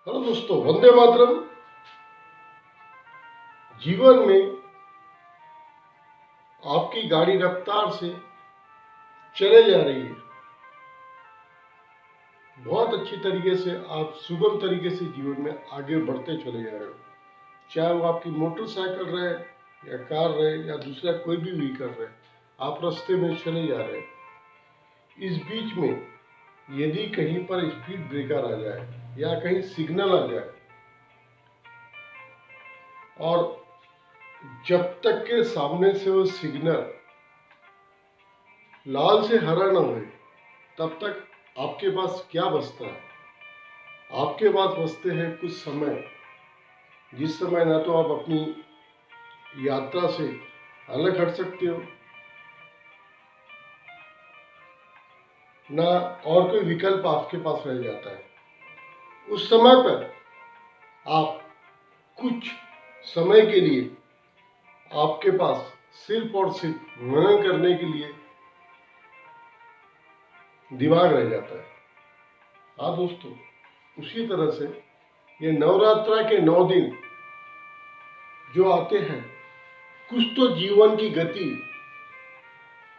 Hello दोस्तों, वंदे मातरम। जीवन में आपकी गाड़ी रफ्तार से चले जा रही है। बहुत अच्छी तरीके से आप सुगम तरीके से जीवन में आगे बढ़ते चले जा रहे हो, चाहे वो आपकी मोटरसाइकिल रहे या कार रहे या दूसरा कोई भी व्हीकल रहे, आप रास्ते में चले जा रहे हैं। इस बीच में यदि कहीं पर स्पीड ब्रेकर आ जाए या कहीं सिग्नल आ जाए और जब तक के सामने से वो सिग्नल लाल से हरा ना हो तब तक आपके पास क्या बचता है? आपके पास बचते हैं कुछ समय, जिस समय ना तो आप अपनी यात्रा से अलग हट सकते हो, ना और कोई विकल्प आपके पास रह जाता है। उस समय पर आप कुछ समय के लिए आपके पास सिर्फ और सिर्फ मनन करने के लिए दिमाग रह जाता है। हाँ दोस्तों, उसी तरह से ये नवरात्रा के 9 दिन जो आते हैं, कुछ तो जीवन की गति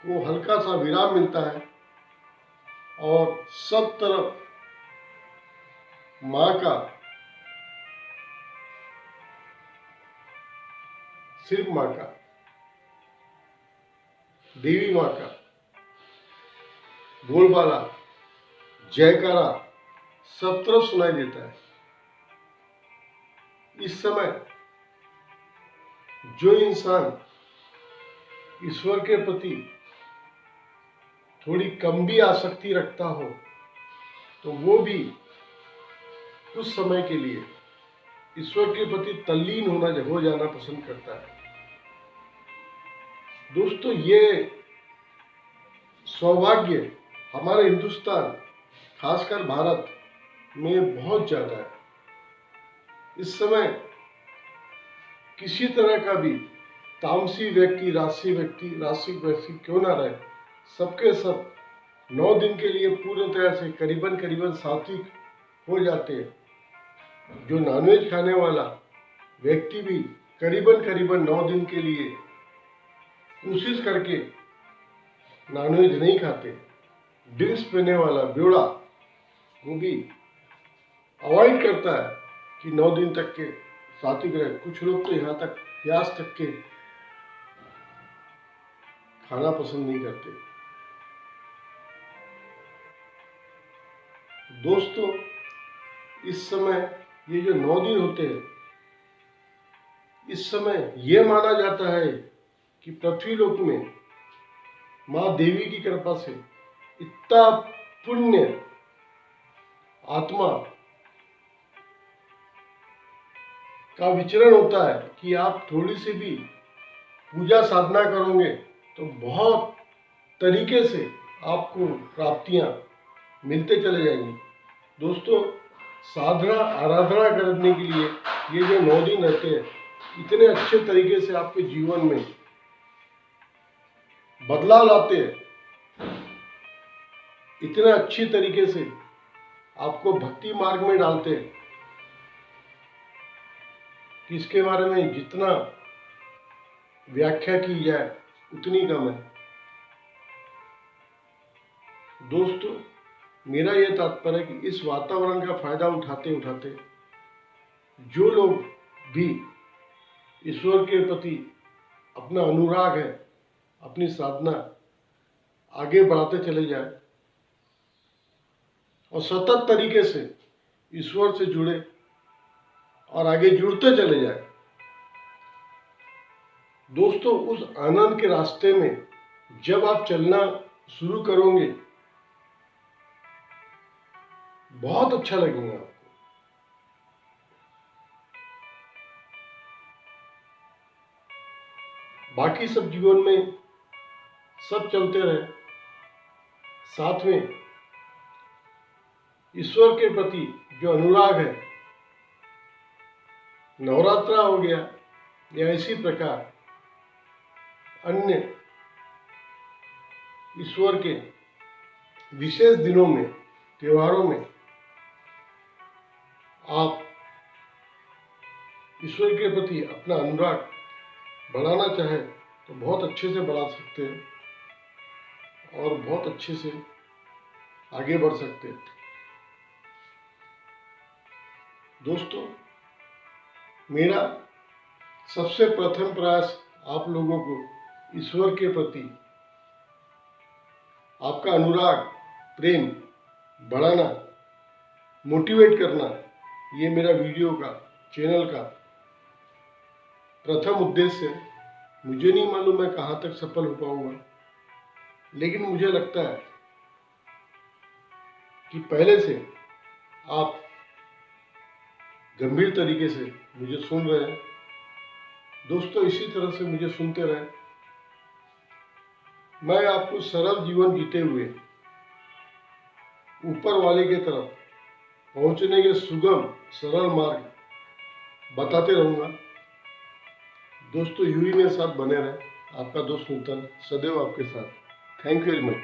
को हल्का सा विराम मिलता है और सब तरफ माँ का, सिर्फ माँ का, देवी माँ का बोलबाला, जयकारा सब तरफ सुनाई देता है। इस समय जो इंसान ईश्वर के प्रति थोड़ी कम भी आसक्ति रखता हो तो वो भी कुछ समय के लिए ईश्वर के प्रति तल्लीन हो जाना पसंद करता है। दोस्तों, ये सौभाग्य हमारे हिंदुस्तान, खासकर भारत में बहुत ज्यादा है। इस समय किसी तरह का भी तामसी व्यक्ति, राशिक व्यक्ति क्यों ना रहे, सबके सब 9 दिन के लिए पूर्ण तरह से करीबन सात्विक हो जाते हैं। जो नॉनवेज खाने वाला व्यक्ति भी करीबन 9 दिन के लिए कोशिश करके नॉनवेज नहीं खाते। ड्रिंक्स पीने वाला ब्योड़ा वो भी अवॉइड करता है कि 9 दिन तक के सात्विक रहे। कुछ लोग तो यहाँ तक प्याज तक के खाना पसंद नहीं करते। दोस्तों, इस समय ये जो 9 दिन होते हैं, इस समय ये माना जाता है कि पृथ्वीलोक में माँ देवी की कृपा से इतना पुण्य आत्मा का विचरण होता है कि आप थोड़ी सी भी पूजा साधना करोगे तो बहुत तरीके से आपको प्राप्तियां मिलते चले जाएंगी। दोस्तों, साधना आराधना करने के लिए ये जो 9 दिन रहते हैं, इतने अच्छे तरीके से आपके जीवन में बदलाव लाते हैं, इतने अच्छी तरीके से आपको भक्ति मार्ग में डालते हैं कि इसके बारे में जितना व्याख्या की जाए उतनी कम है। दोस्तों, मेरा यह तात्पर्य है कि इस वातावरण का फायदा उठाते उठाते जो लोग भी ईश्वर के प्रति अपना अनुराग है, अपनी साधना आगे बढ़ाते चले जाए और सतत तरीके से ईश्वर से जुड़े और आगे जुड़ते चले जाए। दोस्तों, उस आनंद के रास्ते में जब आप चलना शुरू करोगे, बहुत अच्छा लगेगा आपको। बाकी सब जीवन में सब चलते रहे, साथ में ईश्वर के प्रति जो अनुराग है, नवरात्रा हो गया या इसी प्रकार अन्य ईश्वर के विशेष दिनों में, त्योहारों में आप ईश्वर के प्रति अपना अनुराग बढ़ाना चाहें तो बहुत अच्छे से बढ़ा सकते हैं और बहुत अच्छे से आगे बढ़ सकते हैं। दोस्तों, मेरा सबसे प्रथम प्रयास आप लोगों को ईश्वर के प्रति आपका अनुराग, प्रेम बढ़ाना, मोटिवेट करना, ये मेरा वीडियो का, चैनल का प्रथम उद्देश्य है। मुझे नहीं मालूम मैं कहाँ तक सफल हो पाऊंगा, लेकिन मुझे लगता है कि पहले से आप गंभीर तरीके से मुझे सुन रहे हैं। दोस्तों, इसी तरह से मुझे सुनते रहें। मैं आपको सरल जीवन जीते हुए ऊपर वाले की तरफ पहुंचने के सुगम सरल मार्ग बताते रहूंगा। दोस्तों, यूं ही मेरे साथ बने रहें। आपका दोस्त नूतन सदैव आपके साथ। Thank you very much.